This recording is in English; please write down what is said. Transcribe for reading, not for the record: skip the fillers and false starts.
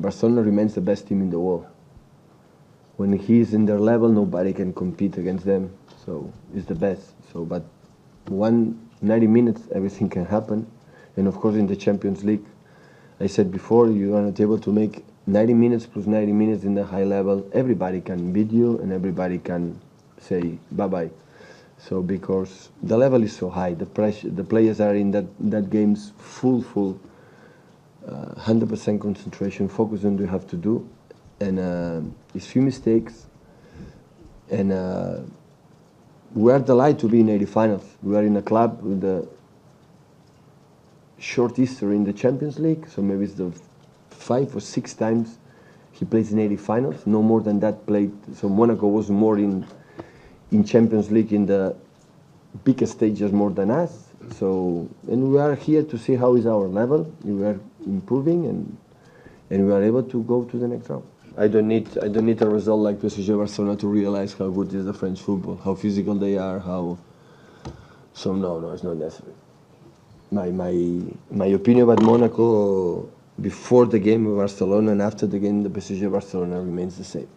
Barcelona remains the best team in the world. When he's in their level, nobody can compete against them. So it's the best. So, but 90 minutes, everything can happen. And of course, in the Champions League, I said before, you are not able to make 90 minutes plus 90 minutes in the high level. Everybody can beat you, and everybody can say bye-bye. So because the level is so high, the pressure, the players are in that game's full, 100% concentration, focus on what you have to do, and it's few mistakes, and we are delighted to be in 80 finals. We are in a club with a short history in the Champions League, so maybe it's the 5 or 6 times he plays in 80 finals. No more than that played. So Monaco was more in Champions League in the biggest stages more than us. So, and we are here to see how is our level. We are improving, and we are able to go to the next round. I don't need a result like FC Barcelona to realize how good is the French football, how physical they are, how. So no, it's not necessary. My opinion about Monaco before the game of Barcelona and after the game of FC Barcelona remains the same.